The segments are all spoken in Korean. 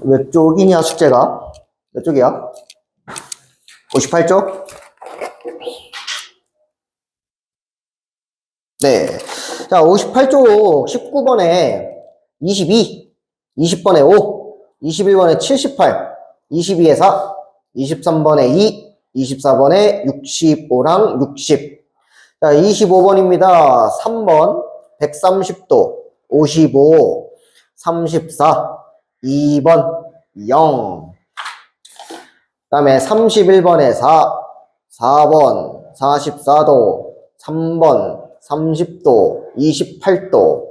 몇 쪽이냐, 숙제가? 몇 쪽이야? 58쪽? 네. 자, 58쪽 19번에 22, 20번에 5, 21번에 78, 22에 4, 23번에 2, 24번에 65랑 60. 자, 25번입니다. 3번 130도, 55, 34, 2번 0. 그 다음에 31번에 4, 4번 44도, 3번 30도, 28도.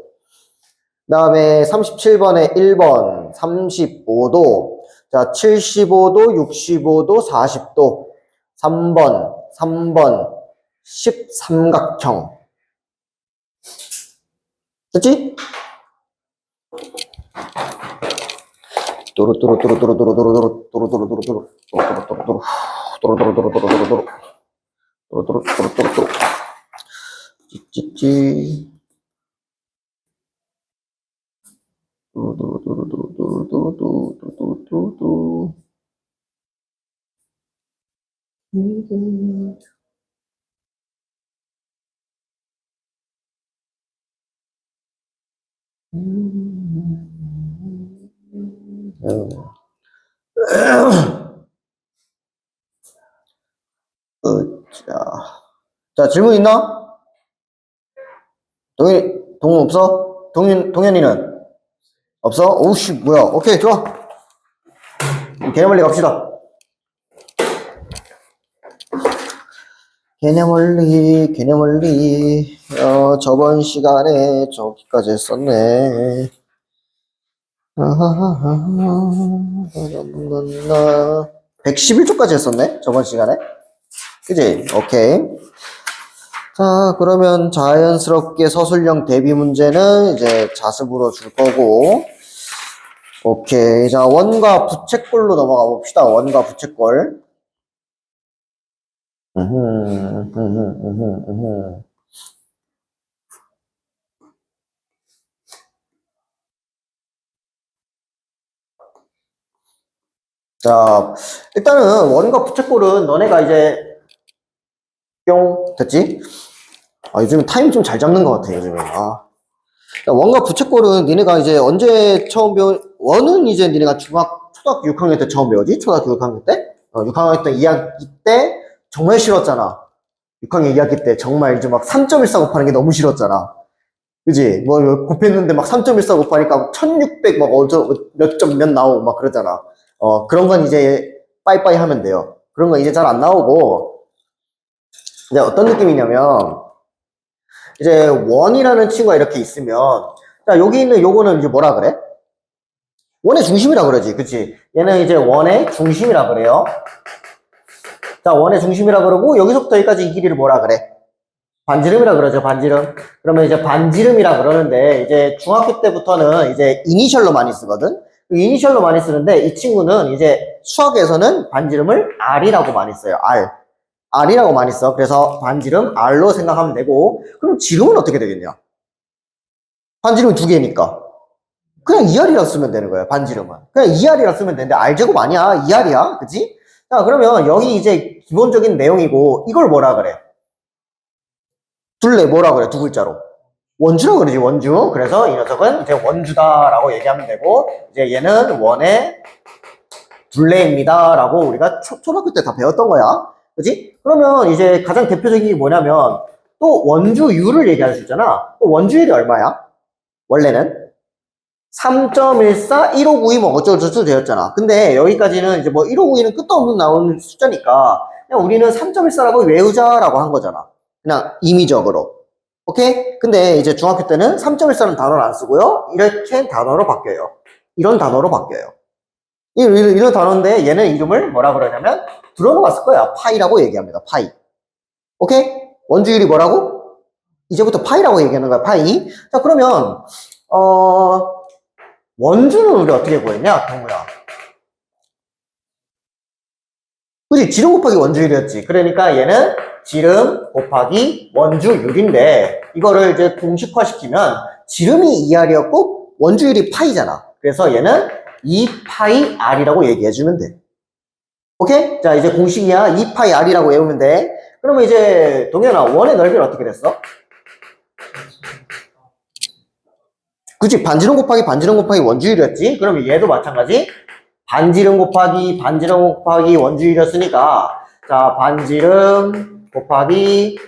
그 다음에 37번에 1번 35도, 자, 75도, 65도, 40도. 3번 13각형. 됐지? 찌찌찌. 자, 질문 있나? 동현 없어? 동현이는? 없어? 오우씨, 뭐야. 오케이, 좋아. 개념 원리 갑시다. 개념 원리. 저번 시간에 저기까지 했었네. 111초까지 했었네? 저번 시간에? 그지? 오케이. 자, 그러면 자연스럽게 서술형 대비 문제는 이제 자습으로 줄 거고. 오케이. 자, 원과 부채꼴로 넘어가 봅시다. 원과 부채꼴. 자, 일단은 원과 부채꼴은 너네가 이제 뿅 됐지? 요즘 타임 좀 잘 잡는 것 같아, 요즘에. 원과 부채꼴은 니네가 이제 언제 처음 원은 이제 니네가 초등학교 6학년 때 처음 배우지? 초등학교 6학년 때? 6학년 때 2학기 때 정말 싫었잖아. 6학년 2학기 때 정말 이제 막 3.14 곱하는 게 너무 싫었잖아. 그지? 뭐 곱했는데 막 3.14 곱하니까 1600 막 몇 점 몇 나오고 막 그러잖아. 그런 건 이제 빠이빠이 하면 돼요. 그런 건 이제 잘 안 나오고. 이제 어떤 느낌이냐면, 이제 원이라는 친구가 이렇게 있으면, 자, 여기 있는 요거는 이제 뭐라 그래? 원의 중심이라 그러지. 그치? 얘는 이제 원의 중심이라 그래요. 자, 원의 중심이라 그러고, 여기서부터 여기까지 이 길이를 뭐라 그래? 반지름이라 그러죠, 반지름. 그러면 이제 반지름이라 그러는데, 이제 중학교 때부터는 이제 이니셜로 많이 쓰거든? 이니셜로 많이 쓰는데, 이 친구는 이제 수학에서는 반지름을 R이라고 많이 써요, R. R이라고 많이 써. 그래서 반지름 R로 생각하면 되고, 그럼 지름은 어떻게 되겠냐? 반지름이 두 개니까. 그냥 2R이라 쓰면 되는 거예요, 반지름은. 그냥 2R이라 쓰면 되는데, R제곱 아니야, 2R이야. 그치? 자, 그러면 여기 이제 기본적인 내용이고, 이걸 뭐라 그래? 둘레 뭐라 그래, 두 글자로? 원주라고 그러지, 원주. 그래서 이 녀석은 이제 원주다라고 얘기하면 되고, 이제 얘는 원의 둘레입니다. 라고 우리가 초등학교 때 다 배웠던 거야. 그치? 그러면 이제 가장 대표적인 게 뭐냐면, 또 원주율을 얘기할 수 있잖아. 또 원주율이 얼마야? 원래는 3.14, 1592 뭐 어쩌고저쩌고 되었잖아. 근데 여기까지는 이제 뭐 1592는 끝도 없는 나오는 숫자니까 그냥 우리는 3.14라고 외우자라고 한 거잖아. 그냥 임의적으로. 오케이? 근데 이제 중학교 때는 3.14는 단어를 안 쓰고요. 이렇게 단어로 바뀌어요. 이런 단어로 바뀌어요. 이런 단어인데 얘는 이름을 뭐라 그러냐면 들어놓았을 거야. 파이라고 얘기합니다. 파이. 오케이? 원주율이 뭐라고? 이제부터 파이라고 얘기하는 거야. 파이. 자, 그러면 원주는 우리 어떻게 구했냐, 동우야? 그치? 지름 곱하기 원주율이었지. 그러니까 얘는 지름 곱하기 원주율인데, 이거를 이제 공식화시키면, 지름이 2R이었고, 원주율이 파이잖아. 그래서 얘는 2파이 r이라고 얘기해주면 돼. 오케이? 자, 이제 공식이야. 2파이 r이라고 외우면 돼. 그러면 이제 동현아, 원의 넓이는 어떻게 됐어? 그치? 반지름 곱하기 원주율이었지? 그러면 얘도 마찬가지. 반지름 곱하기 원주율이었으니까, 자, 반지름 곱하기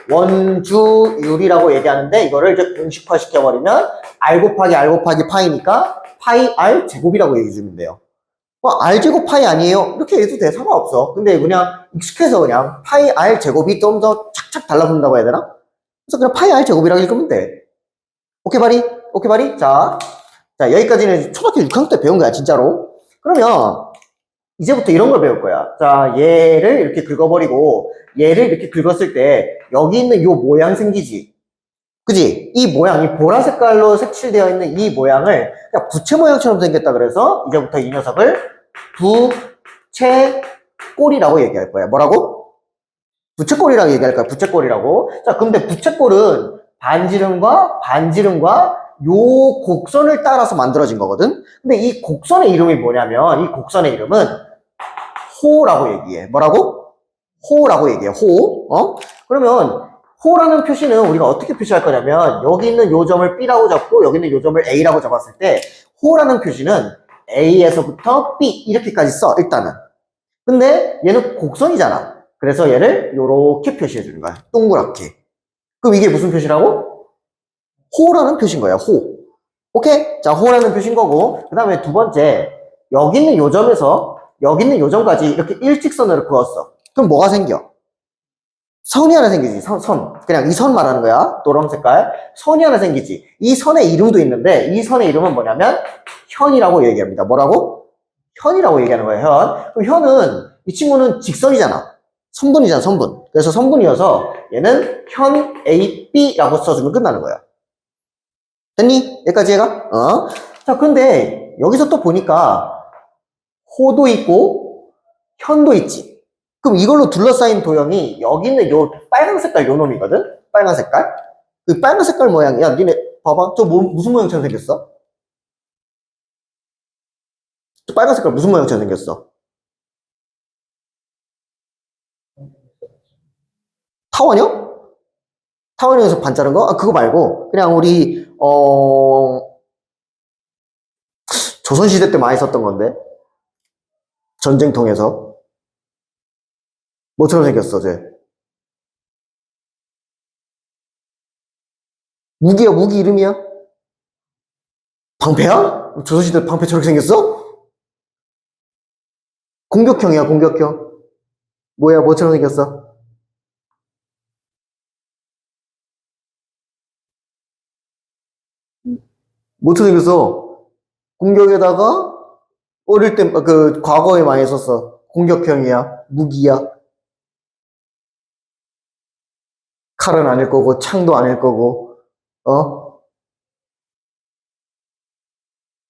원주율이라고 얘기하는데, 이거를 이제 공식화 시켜버리면 r 곱하기 파이니까 파이 r 제곱이라고 얘기해주면 돼요. r 제곱 파이 아니에요? 이렇게 해도 돼. 상관없어. 근데 그냥 익숙해서 그냥 파이 r 제곱이 좀 더 착착 달라붙는다고 해야 되나? 그래서 그냥 파이 r 제곱이라고 읽으면 돼. 오케이 바리? 오케이 바리? 자, 여기까지는 초등학교 6학년 때 배운 거야, 진짜로. 그러면 이제부터 이런 걸 배울 거야. 자, 얘를 이렇게 긁어버리고 얘를 이렇게 긁었을 때 여기 있는 요 모양 생기지. 그지? 이 모양, 이 보라 색깔로 색칠되어 있는 이 모양을 그냥 부채 모양처럼 생겼다 그래서 이제부터 이 녀석을 부채꼴이라고 얘기할 거야. 뭐라고? 부채꼴이라고 얘기할 거야. 부채꼴이라고. 자, 근데 부채꼴은 반지름과 요 곡선을 따라서 만들어진 거거든? 근데 이 곡선의 이름이 뭐냐면, 이 곡선의 이름은 호라고 얘기해. 뭐라고? 호라고 얘기해. 호. 그러면 호라는 표시는 우리가 어떻게 표시할 거냐면, 여기 있는 요 점을 B라고 잡고 여기 있는 요 점을 A라고 잡았을 때 호라는 표시는 A에서부터 B 이렇게까지 써, 일단은. 근데 얘는 곡선이잖아. 그래서 얘를 요렇게 표시해 주는 거야. 동그랗게. 그럼 이게 무슨 표시라고? 호라는 표시인 거야. 호. 오케이? 자, 호라는 표시인 거고, 그 다음에 두 번째, 여기 있는 요 점에서 여기 있는 요 점까지 이렇게 일직선으로 그었어. 그럼 뭐가 생겨? 선이 하나 생기지. 선. 그냥 이 선 말하는 거야. 노란 색깔. 선이 하나 생기지. 이 선의 이름도 있는데, 이 선의 이름은 뭐냐면 현이라고 얘기합니다. 뭐라고? 현이라고 얘기하는 거예요. 현. 그럼 현은, 이 친구는 직선이잖아. 선분이잖아, 선분. 그래서 선분이어서 얘는 현 AB라고 써주면 끝나는 거야. 됐니? 여기까지 얘가? 자, 근데 여기서 또 보니까 호도 있고 현도 있지. 그럼 이걸로 둘러싸인 도형이 여기 있는 요 빨간 색깔 요 놈이거든? 빨간 색깔? 그 빨간 색깔 모양, 야, 니네 봐봐. 저 무슨 모양처럼 생겼어? 저 빨간 색깔 무슨 모양처럼 생겼어? 타원이요? 타원형에서 반자른 거? 아, 그거 말고 그냥 우리 조선시대 때 많이 썼던 건데 전쟁통에서 뭐처럼 생겼어, 쟤? 무기야, 무기 이름이야? 방패야? 조선시대 방패 저렇게 생겼어? 공격형이야, 공격형. 뭐야, 뭐처럼 생겼어? 뭐처럼 생겼어? 공격에다가 어릴 때 그 과거에 많이 썼어. 공격형이야, 무기야. 칼은 아닐 거고 창도 아닐 거고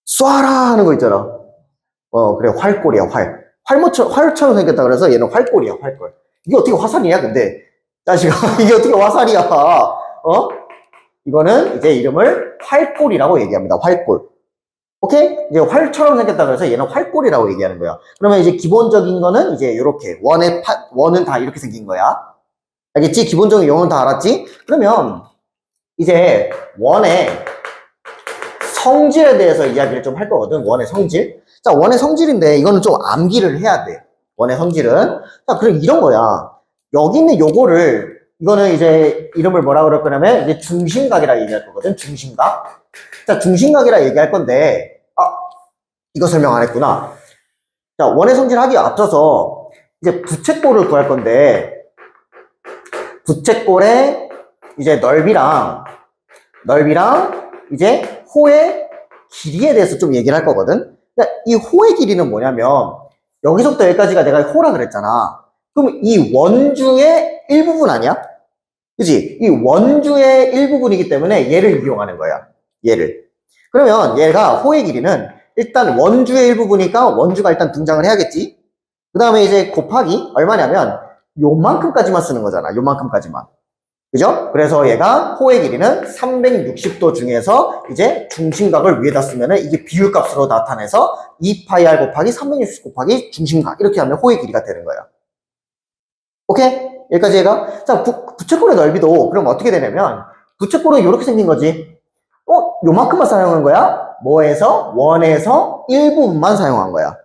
쏴라 하는 거 있잖아. 그래, 활골이야, 활. 활처럼 생겼다 그래서 얘는 활골이야, 활골. 이게 어떻게 화살이냐, 근데. 자식아, 이게 어떻게 화살이야. 이거는 이제 이름을 활골이라고 얘기합니다, 활골. 오케이? 이제 활처럼 생겼다 그래서 얘는 활골이라고 얘기하는 거야. 그러면 이제 기본적인 거는 이제 이렇게, 원은 다 이렇게 생긴 거야. 알겠지? 기본적인 용어는 다 알았지? 그러면 이제 원의 성질에 대해서 이야기를 좀 할 거거든. 원의 성질. 자, 원의 성질인데 이거는 좀 암기를 해야 돼. 원의 성질은. 자, 그럼 이런 거야. 여기 있는 요거를 이거는 이제 이름을 뭐라 그럴 거냐면 이제 중심각이라 얘기할 거거든. 중심각. 자, 중심각이라 얘기할 건데 이거 설명 안 했구나. 자, 원의 성질 하기 앞서서 이제 부채꼴을 구할 건데 부채꼴의 이제 넓이랑 이제 호의 길이에 대해서 좀 얘기를 할 거거든. 이 호의 길이는 뭐냐면 여기서부터 여기까지가 내가 호라 그랬잖아. 그럼 이 원주의 일부분 아니야? 그치? 이 원주의 일부분이기 때문에 얘를 이용하는 거야. 얘를. 그러면 얘가 호의 길이는 일단 원주의 일부분이니까 원주가 일단 등장을 해야겠지. 그 다음에 이제 곱하기 얼마냐면 요만큼까지만 쓰는 거잖아. 요만큼까지만. 그죠? 그래서 얘가 호의 길이는 360도 중에서 이제 중심각을 위에다 쓰면은 이게 비율값으로 나타내서 2파이r 곱하기 360 곱하기 중심각 이렇게 하면 호의 길이가 되는 거예요. 오케이? 여기까지 얘가. 자, 부채꼴의 넓이도 그럼 어떻게 되냐면 부채꼴은 이렇게 생긴 거지. 요만큼만 사용한 거야? 뭐에서? 원에서 일부분만 사용한 거야.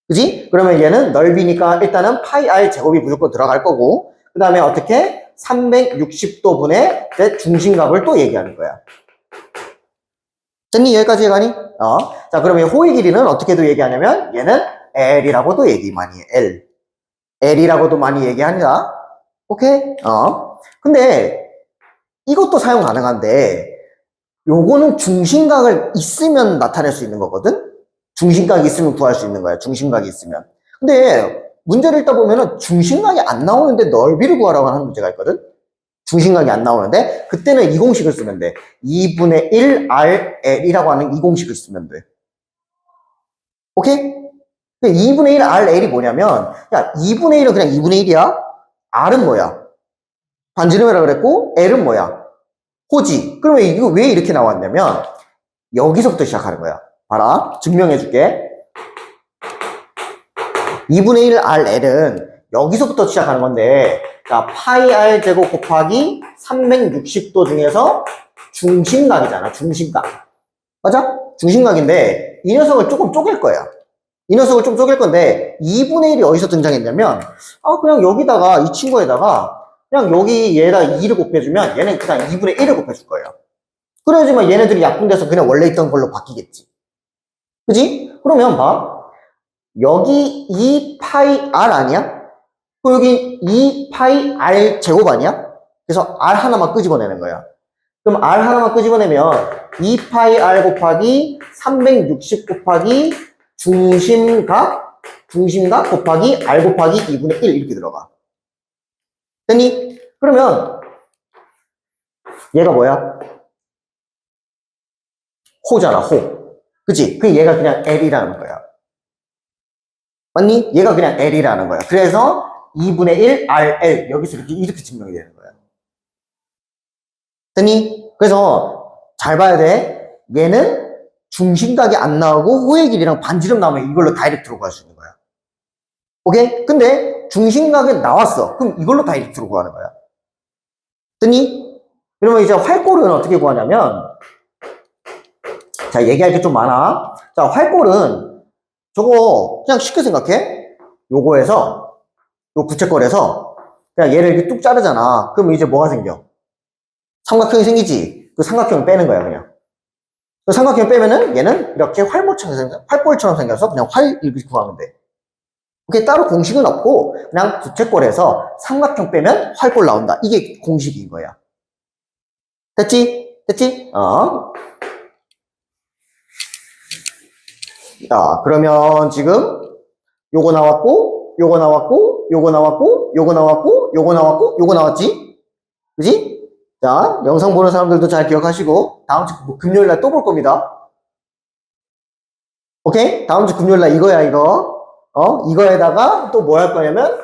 그지? 그러면 얘는 넓이니까 일단은 파이 r 제곱이 무조건 들어갈 거고 그 다음에 어떻게? 360도 분의 내 중심각을 또 얘기하는 거야. 됐니? 여기까지 해가니? 자, 그러면 호의 길이는 어떻게도 얘기하냐면 얘는 L이라고도 얘기 많이 해. L. L이라고도 많이 얘기한다. 오케이? 근데 이것도 사용 가능한데 요거는 중심각을 있으면 나타낼 수 있는 거거든? 중심각이 있으면 구할 수 있는 거야. 중심각이 있으면. 근데 문제를 읽다 보면은 중심각이 안 나오는데 넓이를 구하라고 하는 문제가 있거든? 중심각이 안 나오는데 그때는 이 공식을 쓰면 돼. 2분의 1 RL이라고 하는 이 공식을 쓰면 돼. 오케이? 2분의 1 RL이 뭐냐면 야 2분의 1은 그냥 2분의 1이야. R은 뭐야? 반지름이라 그랬고 L은 뭐야? 호지. 그러면 이거 왜 이렇게 나왔냐면 여기서부터 시작하는 거야. 봐라. 증명해 줄게. 2분의 1 RL은 여기서부터 시작하는 건데 자, 파이 r 제곱 곱하기 360도 중에서 중심각이잖아. 중심각. 맞아? 중심각인데 이 녀석을 조금 쪼갤 거야. 이 녀석을 좀 쪼갤 건데 2분의 1이 어디서 등장했냐면 그냥 여기다가 이 친구에다가 그냥 여기 얘에다 2를 곱해주면 얘는 그냥 2분의 1을 곱해줄 거예요. 그래야지만 얘네들이 약분돼서 그냥 원래 있던 걸로 바뀌겠지. 그지? 그러면 봐. 여기 2파이 r 아니야? 그리고 여기 2파이 r 제곱 아니야? 그래서 r 하나만 끄집어내는 거야. 그럼 r 하나만 끄집어내면 2파이 r 곱하기 360 곱하기 중심각 곱하기 r 곱하기 2분의 1 이렇게 들어가. 됐니? 그러면 얘가 뭐야? 호잖아, 호. 그치? 그 얘가 그냥 L이라는 거야. 맞니? 얘가 그냥 L이라는 거야. 그래서 2분의 1 RL 여기서 이렇게 증명이 되는 거야. 됐니? 그래서 잘 봐야 돼. 얘는 중심각이 안 나오고 호의 길이랑 반지름 나오면 이걸로 다이렉트로 구할 수 있는 거야. 오케이? 근데 중심각이 나왔어. 그럼 이걸로 다이렉트로 구하는 거야. 됐니? 그러면 이제 활골은 어떻게 구하냐면 자, 얘기할 게 좀 많아. 자, 활골은 저거 그냥 쉽게 생각해. 요거에서 요 부채꼴에서 그냥 얘를 이렇게 뚝 자르잖아. 그럼 이제 뭐가 생겨? 삼각형이 생기지. 그 삼각형을 빼는 거야, 그냥. 그 삼각형 빼면은 얘는 이렇게 활골처럼 생겨서 그냥 활 이렇게 구하면 돼. 그게 따로 공식은 없고 그냥 부채꼴에서 삼각형 빼면 활골 나온다. 이게 공식인 거야. 됐지? 됐지? 자, 그러면 지금 요거 나왔고, 요거 나왔고, 요거 나왔고, 요거 나왔고, 요거 나왔고, 요거 나왔지? 그지? 자, 영상 보는 사람들도 잘 기억하시고 다음 주 금요일날 또 볼 겁니다. 오케이? 다음 주 금요일날 이거야, 이거. 이거에다가 또 뭐 할 거냐면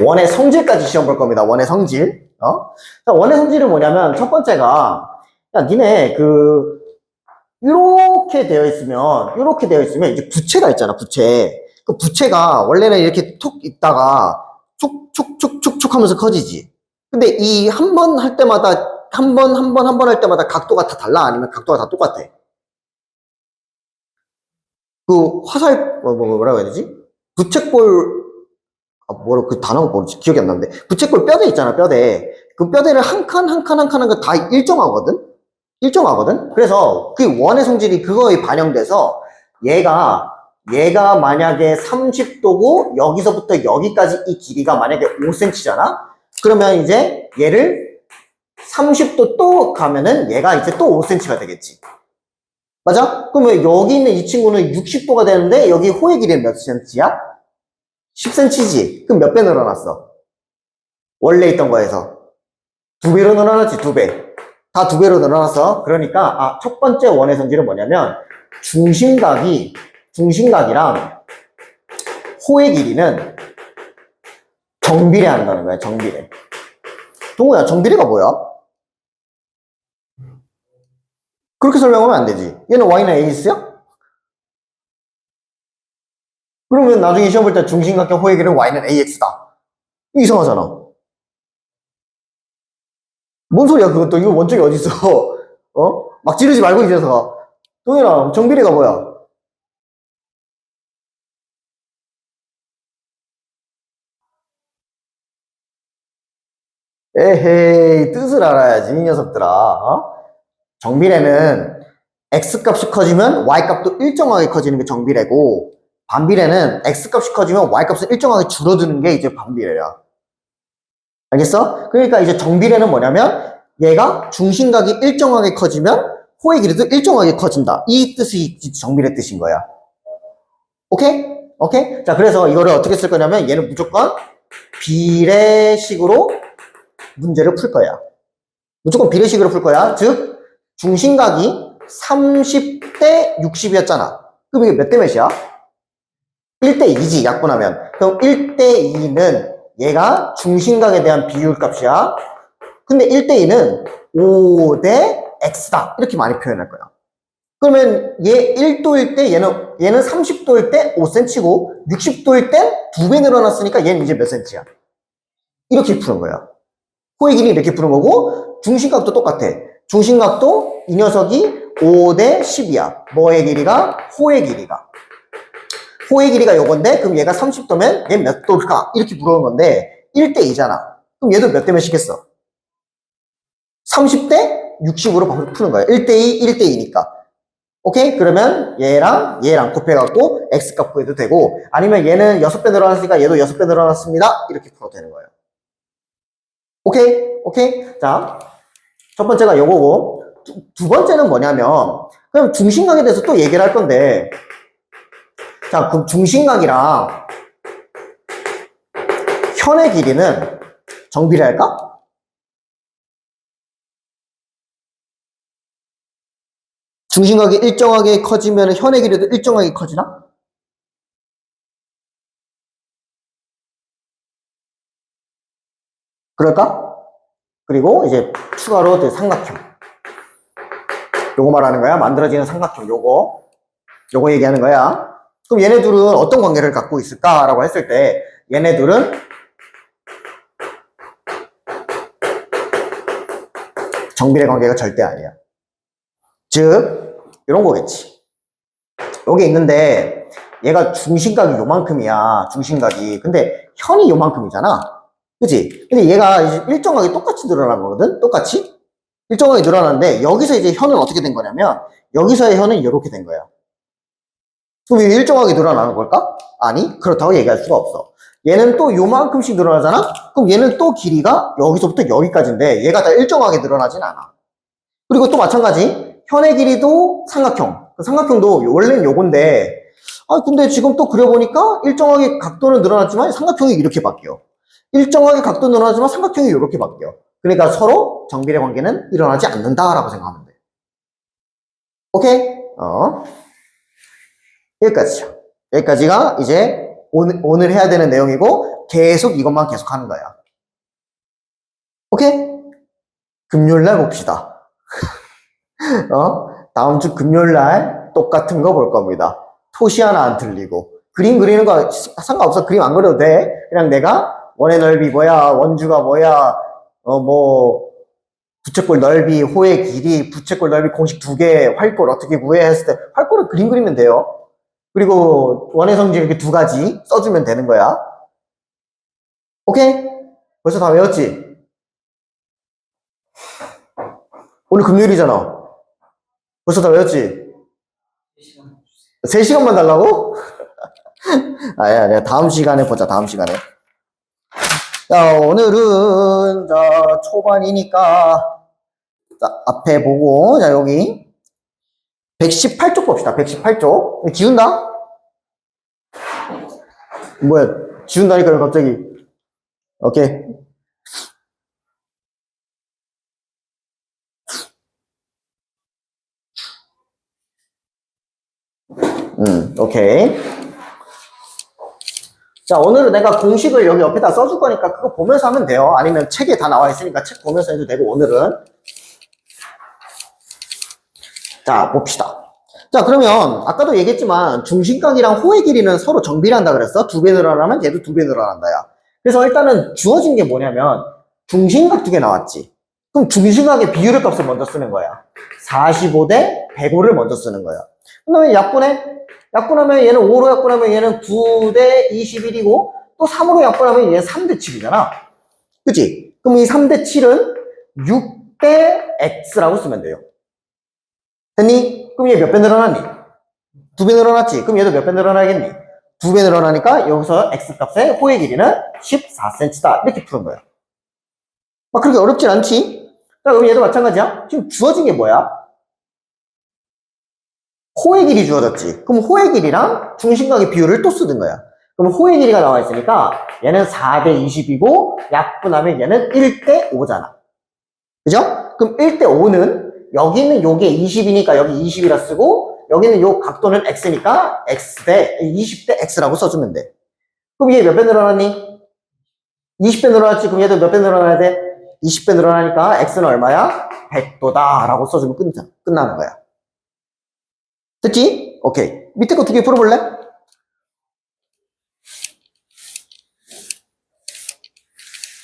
원의 성질까지 시험 볼 겁니다. 원의 성질. 자, 원의 성질은 뭐냐면 첫 번째가 야, 니네 이렇게 되어 있으면 이제 부채가 있잖아, 부채. 그 부채가 원래는 이렇게 툭 있다가 툭툭툭툭툭 하면서 커지지. 근데 이 한 번 할 때마다 한 번 할 때마다 각도가 다 달라? 아니면 각도가 다 똑같아? 그 화살 뭐라고 해야 되지? 부채꼴 그 단어가 뭐지? 기억이 안 나는데 부채꼴 뼈대 있잖아, 뼈대. 그 뼈대를 한 칸 한 칸 한 칸 한 칸 다 일정하거든? 그래서 그 원의 성질이 그거에 반영돼서 얘가 만약에 30도고 여기서부터 여기까지 이 길이가 만약에 5cm잖아? 그러면 이제 얘를 30도 또 가면은 얘가 이제 또 5cm가 되겠지. 맞아? 그러면 여기 있는 이 친구는 60도가 되는데 여기 호의 길이는 몇 cm야? 10cm지. 그럼 몇 배 늘어났어? 원래 있던 거에서 2배로 늘어났지, 2배. 다 2배로 늘어났어. 그러니까 첫 번째 원의 성질은 뭐냐면 중심각이랑 호의 길이는 정비례한다는 거야. 정비례. 동호야, 정비례가 뭐야? 그렇게 설명하면 안 되지. 얘는 y는 ax야? 그러면 나중에 시험 볼 때 중심각형 호의 길은 y는 ax다. 이상하잖아. 뭔 소리야, 그것도. 이거 원점이 어딨어? 어? 막 지르지 말고, 이 녀석아. 동현아, 정비례가 뭐야? 에헤이, 뜻을 알아야지, 이 녀석들아. 어? 정비례는 x값이 커지면 y값도 일정하게 커지는 게 정비례고, 반비례는 x값이 커지면 y값은 일정하게 줄어드는 게 이제 반비례야. 알겠어? 그러니까 이제 정비례는 뭐냐면 얘가 중심각이 일정하게 커지면 호의 길이도 일정하게 커진다. 이 뜻이 정비례 뜻인 거야. 오케이? 오케이? 자, 그래서 이거를 어떻게 쓸 거냐면 얘는 무조건 비례식으로 문제를 풀 거야. 무조건 비례식으로 풀 거야. 즉, 중심각이 30대 60이었잖아. 그럼 이게 몇 대 몇이야? 1대 2지, 약분하면. 그럼 1대 2는 얘가 중심각에 대한 비율 값이야. 근데 1대 2는 5대 x다. 이렇게 많이 표현할 거야. 그러면 얘 1도일 때 얘는 30도일 때 5cm고 60도일 때 2배 늘어났으니까 얘는 이제 몇 cm야? 이렇게 푸는 거야. 호의 길이 이렇게 푸는 거고 중심각도 똑같아. 중심각도 이 녀석이 5대 10이야. 뭐의 길이가? 호의 길이가. 호의 길이가 요건데 그럼 얘가 30도면 얘 몇 도일까? 이렇게 물어보는 건데 1대 2잖아. 그럼 얘도 몇 대 몇이겠어? 30대 60으로 푸는 거야. 1대 2, 1대 2니까. 오케이? 그러면 얘랑 곱해갖고 x값 구해도 되고 아니면 얘는 6배 늘어났으니까 얘도 6배 늘어났습니다. 이렇게 풀어도 되는 거예요. 오케이? 오케이? 자, 첫 번째가 요거고 두 번째는 뭐냐면 그럼 중심각에 대해서 또 얘기를 할 건데 자, 그럼 중심각이랑 현의 길이는 정비례할까? 중심각이 일정하게 커지면 현의 길이도 일정하게 커지나? 그럴까? 그리고 이제 추가로 이제 삼각형. 요거 말하는 거야. 만들어지는 삼각형. 요거 얘기하는 거야. 그럼 얘네들은 어떤 관계를 갖고 있을까라고 했을 때 얘네들은 정비례 관계가 절대 아니야. 즉 이런 거겠지. 여기 있는데 얘가 중심각이 요만큼이야. 중심각이. 근데 현이 요만큼이잖아. 그치? 근데 얘가 이제 일정하게 똑같이 늘어난 거거든? 똑같이? 일정하게 늘어났는데 여기서 이제 현은 어떻게 된 거냐면 여기서의 현은 이렇게 된 거야. 그럼 이게 일정하게 늘어나는 걸까? 아니, 그렇다고 얘기할 수가 없어. 얘는 또 요만큼씩 늘어나잖아? 그럼 얘는 또 길이가 여기서부터 여기까지인데 얘가 다 일정하게 늘어나진 않아. 그리고 또 마찬가지 현의 길이도 삼각형. 그 삼각형도 원래는 요건데 근데 지금 또 그려보니까 일정하게 각도는 늘어났지만 삼각형이 이렇게 바뀌어. 일정하게 각도 늘어나지만 삼각형이 이렇게 바뀌어. 그러니까 서로 정비례 관계는 일어나지 않는다라고 생각하면 돼. 오케이? 여기까지죠. 여기까지가 이제 오늘 해야 되는 내용이고 계속 이것만 계속 하는 거야. 오케이? 금요일날 봅시다. 다음 주 금요일날 똑같은 거 볼 겁니다. 토시 하나 안 틀리고 그림 그리는 거 상관없어. 그림 안 그려도 돼. 그냥 내가 원의 넓이 뭐야, 원주가 뭐야, 뭐 부채꼴 넓이, 호의 길이, 부채꼴 넓이 공식 2개, 활꼴 어떻게 구해 했을 때 활꼴은 그림 그리면 돼요. 그리고 원의 성질 이렇게 2가지 써주면 되는 거야. 오케이? 벌써 다 외웠지? 오늘 금요일이잖아. 벌써 다 외웠지? 3시간만 달라고? 아니야, 내가 다음 시간에 보자, 다음 시간에. 자, 오늘은, 자, 초반이니까, 자, 앞에 보고, 자, 여기. 118쪽 봅시다, 118쪽. 지운다? 뭐야, 지운다니까, 갑자기. 오케이. 오케이. 자, 오늘은 내가 공식을 여기 옆에다 써줄 거니까 그거 보면서 하면 돼요. 아니면 책에 다 나와 있으니까 책 보면서 해도 되고, 오늘은. 자, 봅시다. 자, 그러면 아까도 얘기했지만 중심각이랑 호의 길이는 서로 정비례한다 그랬어. 2배 늘어나면 얘도 2배 늘어난다, 야. 그래서 일단은 주어진 게 뭐냐면 중심각 2개 나왔지. 그럼 중심각의 비율의 값을 먼저 쓰는 거야. 45 대 105를 먼저 쓰는 거야. 그 다음에 약분하면 얘는 5로 약분하면 얘는 9 대 21이고 또 3으로 약분하면 얘는 3 대 7이잖아. 그치? 그럼 이 3 대 7은 6 대 x라고 쓰면 돼요. 됐니? 그럼 얘 몇 배 늘어났니? 2배 늘어났지? 그럼 얘도 몇 배 늘어나겠니? 2배 늘어나니까 여기서 x값의 호의 길이는 14cm다. 이렇게 푸는 거야. 막 그렇게 어렵진 않지? 자, 그럼 얘도 마찬가지야. 지금 주어진 게 뭐야? 호의 길이 주어졌지. 그럼 호의 길이랑 중심각의 비율을 또 쓰는 거야. 그럼 호의 길이가 나와 있으니까 얘는 4 대 20이고 약분하면 얘는 1 대 5잖아. 그죠? 그럼 1 대 5는 여기 있는 요게 20이니까 여기 20이라 쓰고 여기는 요 각도는 x니까 x 대 20 대 x라고 써주면 돼. 그럼 얘 몇 배 늘어났니? 20배 늘어났지. 그럼 얘도 몇 배 늘어나야 돼? 20배 늘어나니까 x는 얼마야? 100도다 라고 써주면 끝나는 거야. 됐지? 오케이. 밑에 거 2개 풀어볼래?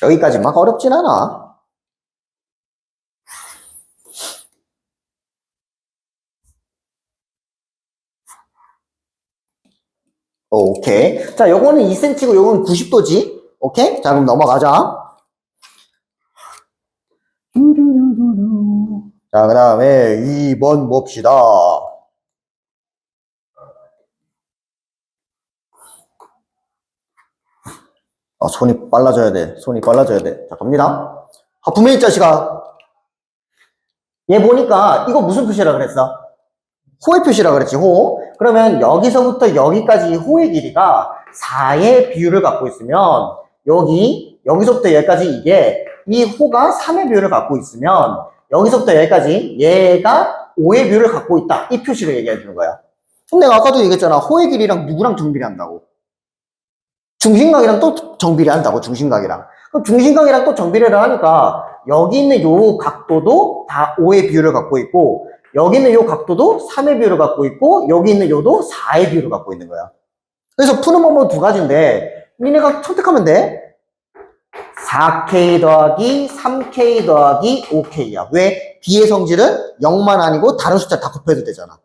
여기까지 막 어렵진 않아. 오케이. 자, 요거는 2cm고 요거는 90도지. 오케이? 자, 그럼 넘어가자. 자, 그 다음에 2번 봅시다. 손이 빨라져야 돼. 손이 빨라져야 돼. 자, 갑니다. 하품의 이 자식아. 얘 보니까 이거 무슨 표시라 그랬어? 호의 표시라 그랬지, 호. 그러면 여기서부터 여기까지 호의 길이가 4의 비율을 갖고 있으면 여기서부터 여기까지 이 호가 3의 비율을 갖고 있으면 여기서부터 여기까지 얘가 5의 비율을 갖고 있다. 이 표시를 얘기해 주는 거야. 그럼 내가 아까도 얘기했잖아. 호의 길이랑 누구랑 정비례한다고? 중심각이랑 또 정비례한다고, 중심각이랑. 그럼 중심각이랑 또 정비례를 하니까 여기 있는 요 각도도 다 5의 비율을 갖고 있고 여기 있는 요 각도도 3의 비율을 갖고 있고 여기 있는 요도 4의 비율을 갖고 있는 거야. 그래서 푸는 방법은 2가지인데 니네가 선택하면 돼. 4K 더하기 3K 더하기 5K야. 왜? B의 성질은 0만 아니고 다른 숫자 다 곱해도 되잖아.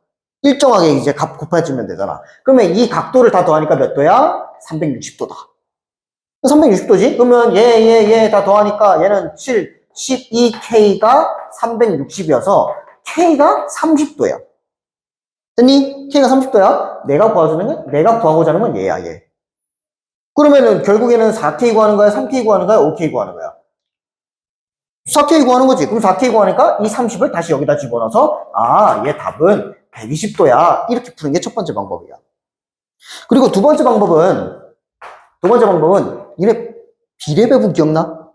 일정하게 이제 값 곱해주면 되잖아. 그러면 이 각도를 다 더하니까 몇 도야? 360도다. 360도지? 그러면 얘 다 더하니까 얘는 7, 12K가 360이어서 K가 30도야. 됐니? K가 30도야? 내가 구하고자 하는 건 얘야, 얘. 그러면은 결국에는 4K 구하는 거야? 3K 구하는 거야? 5K 구하는 거야? 4K 구하는 거지. 그럼 4K 구하니까 이 30을 다시 여기다 집어넣어서 얘 답은 120도야. 이렇게 푸는 게 첫 번째 방법이야. 그리고 두 번째 방법은 얘네 비례배분 기억나?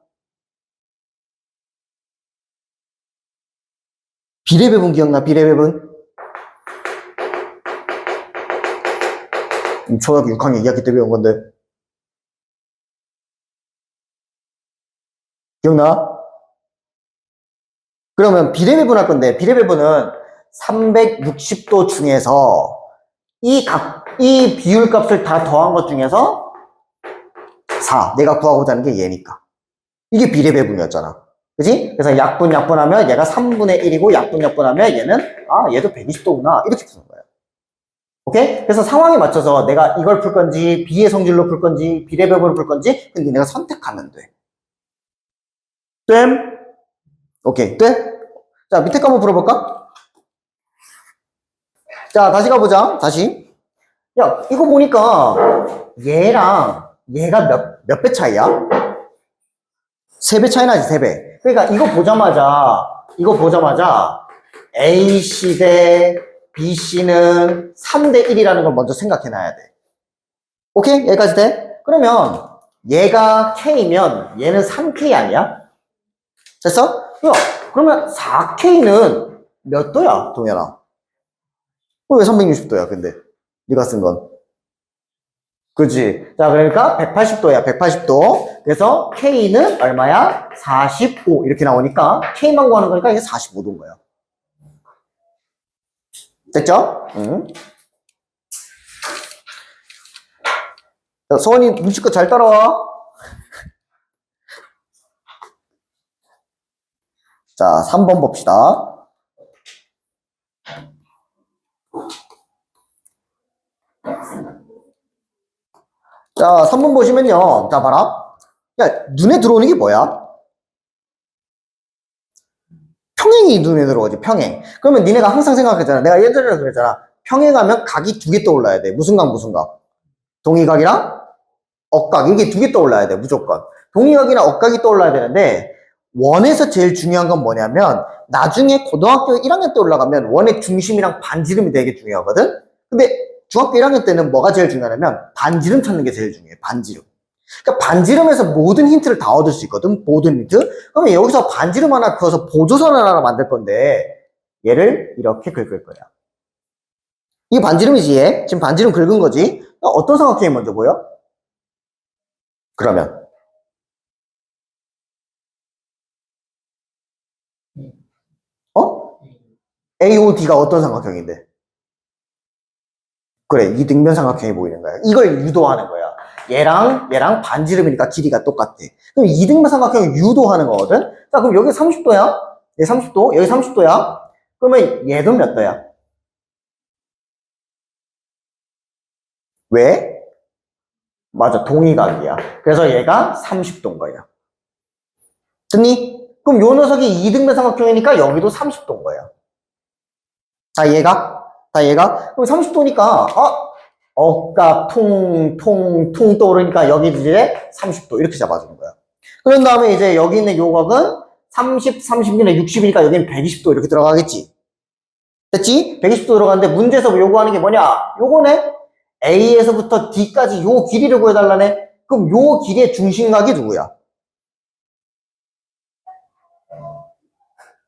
비례배분 기억나? 비례배분? 초등학교 6학년 2학기 때 배운 건데 기억나? 그러면 비례배분 할 건데 비례배분은 360도 중에서 이 비율값을 다 더한 것 중에서 4 내가 구하고자 하는 게 얘니까 이게 비례배분이었잖아. 그지? 그래서 약분하면 얘가 3분의 1이고 약분하면 얘는 얘도 120도구나 이렇게 푸는 거예요. 오케이? 그래서 상황에 맞춰서 내가 이걸 풀 건지 B의 성질로 풀 건지 비례배분을 풀 건지 근데 내가 선택하면 돼. 됨? 오케이, 돼? 자, 밑에 거 한번 풀어볼까? 자, 다시 가보자. 다시. 야, 이거 보니까 얘랑 얘가 몇 배 차이야? 3배 차이 나지, 3배. 그러니까 이거 보자마자 A씨 대 B씨는 3대 1이라는 걸 먼저 생각해놔야 돼. 오케이? 여기까지 돼? 그러면 얘가 K면 얘는 3K 아니야? 됐어? 야, 그러면 4K는 몇 도야, 동현아? 왜 360도야, 근데? 네가 쓴 건. 그지? 자, 그러니까 180도야, 180도. 그래서 K는 얼마야? 45. 이렇게 나오니까 K만 구하는 거니까 이게 45도인 거야. 됐죠? 응. 자, 서원이 눈치껏 잘 따라와. 자, 3번 봅시다. 자, 3번 보시면요. 자, 봐라. 야, 눈에 들어오는 게 뭐야? 평행이 눈에 들어오지, 평행. 그러면 니네가 항상 생각했잖아. 내가 예전에 그랬잖아. 평행하면 각이 두 개 떠올라야 돼. 무슨 각, 무슨 각? 동의각이랑 억각. 이게 두 개 떠올라야 돼, 무조건. 동의각이랑 억각이 떠올라야 되는데, 원에서 제일 중요한 건 뭐냐면, 나중에 고등학교 1학년 때 올라가면 원의 중심이랑 반지름이 되게 중요하거든? 근데 중학교 1학년 때는 뭐가 제일 중요하냐면, 반지름 찾는 게 제일 중요해, 반지름. 그러니까 반지름에서 모든 힌트를 다 얻을 수 있거든, 모든 힌트. 그러면 여기서 반지름 하나 그어서 보조선을 하나 만들 건데, 얘를 이렇게 긁을 거야. 이게 반지름이지, 얘. 지금 반지름 긁은 거지. 어떤 삼각형이 먼저 보여? 그러면 AOD가 어떤 삼각형인데? 그래, 이등변 삼각형이 보이는 거야. 이걸 유도하는 거야. 얘랑 반지름이니까 길이가 똑같아. 그럼 이등변 삼각형을 유도하는 거거든? 자, 그럼 여기 30도야? 얘 30도? 여기 30도야? 그러면 얘도 몇 도야? 왜? 맞아, 동의각이야. 그래서 얘가 30도인 거야. 됐니? 그럼 요 녀석이 이등변 삼각형이니까 여기도 30도인 거야. 자, 얘가? 그럼 30도니까, 억각, 퉁 떠오르니까 여기 이제 30도. 이렇게 잡아주는 거야. 그런 다음에 이제 여기 있는 요 각은 30, 30이나 60이니까 여기는 120도 이렇게 들어가겠지. 됐지? 120도 들어가는데 문제에서 요구하는 게 뭐냐? 요거네? A에서부터 D까지 요 길이를 구해달라네? 그럼 요 길이의 중심각이 누구야?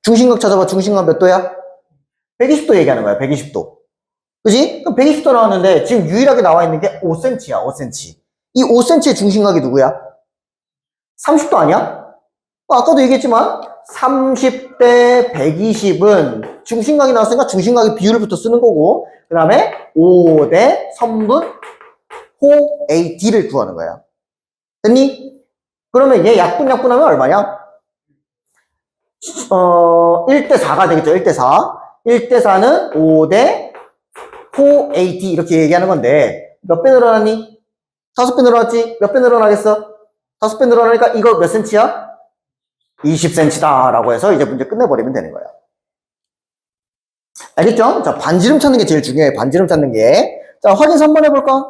중심각 찾아봐. 중심각 몇 도야? 120도 얘기하는 거야. 120도. 그지? 그럼 120도 나왔는데 지금 유일하게 나와 있는 게 5cm야. 5cm. 이 5cm의 중심각이 누구야? 30도 아니야? 아까도 얘기했지만 30대 120은 중심각이 나왔으니까 중심각의 비율부터 쓰는 거고, 그 다음에 5대 선분 호 AD를 구하는 거야. 됐니? 그러면 얘 약분하면 얼마냐? 1대 4가 되겠죠. 1대 4. 1대 4는 5대 4AD 이렇게 얘기하는 건데, 몇 배 늘어났니? 5배 늘어났지? 몇 배 늘어나겠어? 5배 늘어나니까 이거 몇 cm야? 20cm다 라고 해서 이제 문제 끝내버리면 되는 거야. 알겠죠? 자, 반지름 찾는 게 제일 중요해. 반지름 찾는 게. 자, 확인서 한번 해볼까?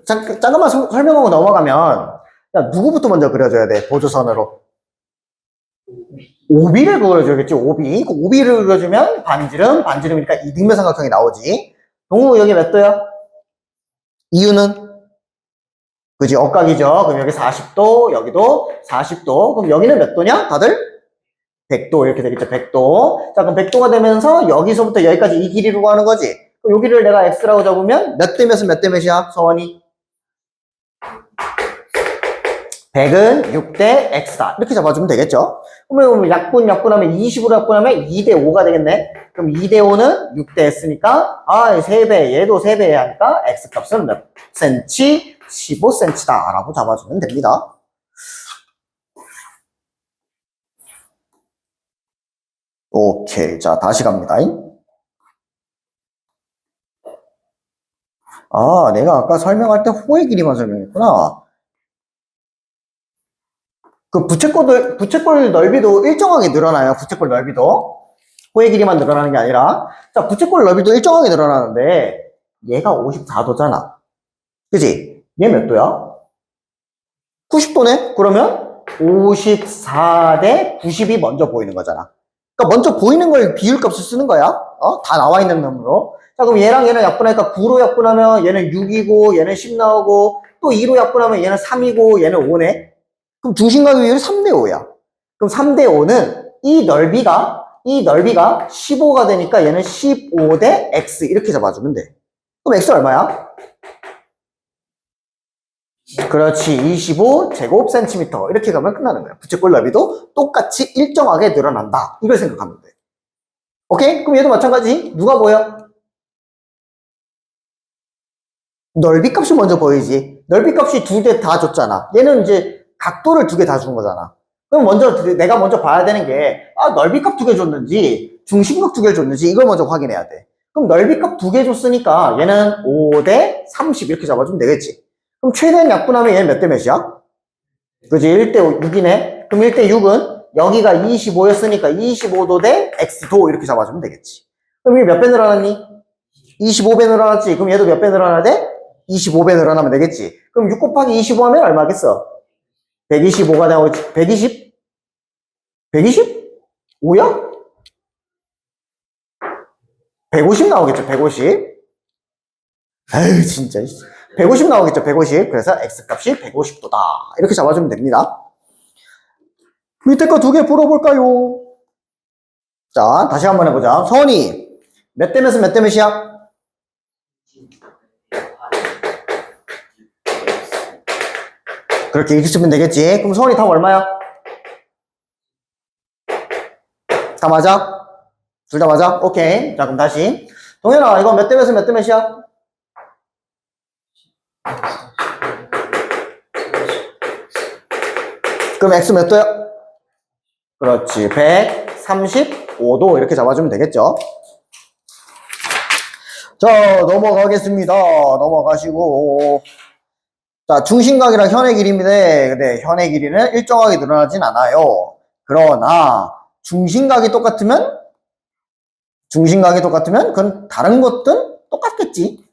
잠깐만 설명하고 넘어가면, 야, 누구부터 먼저 그려줘야 돼? 보조선으로. 오비를 그려줘야겠지, 오비. 그 오비를 그려주면 반지름이니까 이등변 삼각형이 나오지. 동우 여기 몇 도야? 이유는? 그지, 억각이죠. 그럼 여기 40도, 여기도 40도. 그럼 여기는 몇 도냐? 다들? 100도 이렇게 되겠죠, 100도. 자, 그럼 100도가 되면서 여기서부터 여기까지 이 길이로 가는 거지. 그럼 여기를 내가 x라고 잡으면 몇 대 몇은 몇 대 몇이야, 서원이? 100은 6대 x다. 이렇게 잡아주면 되겠죠. 그러면 약분하면 20으로 약분하면 2대 5가 되겠네. 그럼 2대 5는 6대 s니까 3배, 얘도 3배 하니까 x 값은 몇 cm? 15cm다 라고 잡아주면 됩니다. 오케이. 자, 다시 갑니다. 내가 아까 설명할 때 호의 길이만 설명했구나. 그 부채꼴 넓이도 일정하게 늘어나요. 부채꼴 넓이도. 호의 길이만 늘어나는 게 아니라. 자, 부채꼴 넓이도 일정하게 늘어나는데, 얘가 54도잖아. 그지? 얘 몇 도야? 90도네? 그러면 54대 90이 먼저 보이는 거잖아. 그러니까 먼저 보이는 걸 비율값을 쓰는 거야. 다 나와 있는 놈으로. 자, 그럼 얘랑 얘는 약분하니까 9로 약분하면 얘는 6이고, 얘는 10 나오고, 또 2로 약분하면 얘는 3이고, 얘는 5ναι. 그럼 중심각 비율이 3대 5야. 그럼 3대 5는 이 넓이가 15가 되니까 얘는 15대 x 이렇게 잡아주면 돼. 그럼 x 얼마야? 그렇지. 25제곱센티미터. 이렇게 가면 끝나는 거야. 부채꼴 너비도 똑같이 일정하게 늘어난다. 이걸 생각하면 돼. 오케이? 그럼 얘도 마찬가지. 누가 보여? 넓이 값이 먼저 보이지. 넓이 값이 두 개 다 줬잖아. 얘는 이제 각도를 두 개 다 준 거잖아. 그럼 먼저 내가 먼저 봐야 되는 게 넓이 값 두 개 줬는지 중심각 두 개 줬는지 이걸 먼저 확인해야 돼. 그럼 넓이 값 두 개 줬으니까 얘는 5대 30 이렇게 잡아주면 되겠지. 그럼 최대한 약분하면 얘는 몇 대 몇이야? 그지? 1대 6이네. 그럼 1대 6은 여기가 25였으니까 25도 대 x도 이렇게 잡아주면 되겠지. 그럼 이게 몇 배 늘어났니? 25배 늘어났지. 그럼 얘도 몇 배 늘어나야 돼? 25배 늘어나면 되겠지. 그럼 6 곱하기 25 하면 얼마겠어? 125가 나오지. 120? 120? 5야? 150 나오겠죠, 150. 에휴, 진짜. 150 나오겠죠, 150. 그래서 x값이 150도다. 이렇게 잡아주면 됩니다. 밑에 거 두 개 풀어볼까요? 자, 다시 한번 해보자. 서원이, 몇 대 몇은 몇 대 몇이야? 그렇게 이렇게 쓰면 되겠지. 그럼 서원이 답 얼마야? 다 맞아? 둘 다 맞아? 오케이. 자, 그럼 다시. 동현아, 이거 몇 대 몇은 몇 대 몇이야? 그럼 x 몇 도야? 그렇지. 135도 이렇게 잡아주면 되겠죠. 자, 넘어가겠습니다. 넘어가시고. 자, 중심각이랑 현의 길이인데, 근데 현의 길이는 일정하게 늘어나진 않아요. 그러나, 중심각이 똑같으면 그건 다른 것든 똑같겠지.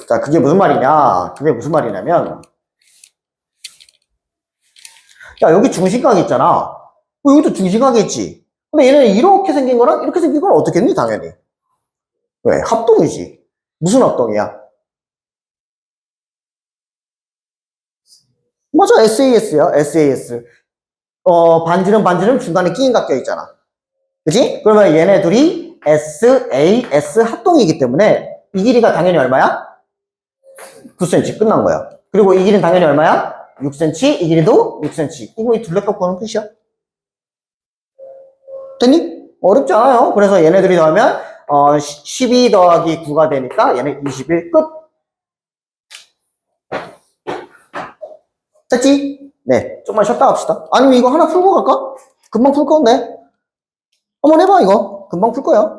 자, 그게 무슨 말이냐면, 야, 여기 중심각이 있잖아. 여기도 중심각이 있지. 근데 얘는 이렇게 생긴 거랑 이렇게 생긴 건 어떻게 했니, 당연히? 왜? 합동이지. 무슨 합동이야? 맞아, SAS야, SAS. 반지름 중간에 끼인 각 껴있잖아. 그치? 그러면 얘네 둘이 SAS 합동이기 때문에 이 길이가 당연히 얼마야? 9cm 끝난 거야. 그리고 이 길이는 당연히 얼마야? 6cm, 이 길이도 6cm. 이거 이 둘레 깎고는 끝이야. 됐니? 어렵지 않아요. 그래서 얘네들이 더하면 12 더하기 9가 되니까 얘는 21 끝. 됐지? 네, 조금만 쉬었다 갑시다. 아니면 이거 하나 풀고 갈까? 금방 풀 건데. 한번 해봐, 이거. 금방 풀 거야.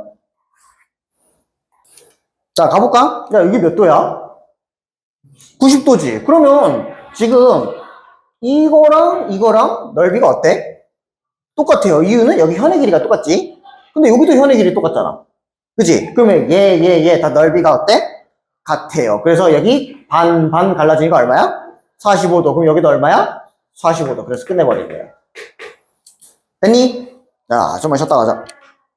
자, 가볼까? 야, 이게 몇 도야? 90도지. 그러면 지금 이거랑 넓이가 어때? 똑같아요. 이유는 여기 현의 길이가 똑같지? 근데 여기도 현의 길이 똑같잖아. 그치? 그러면 얘 다 넓이가 어때? 같아요. 그래서 여기 반 갈라지니까 얼마야? 45도. 그럼 여기도 얼마야? 45도. 그래서 끝내버린 거예요. 됐니? 자, 좀만 쉬었다 가자.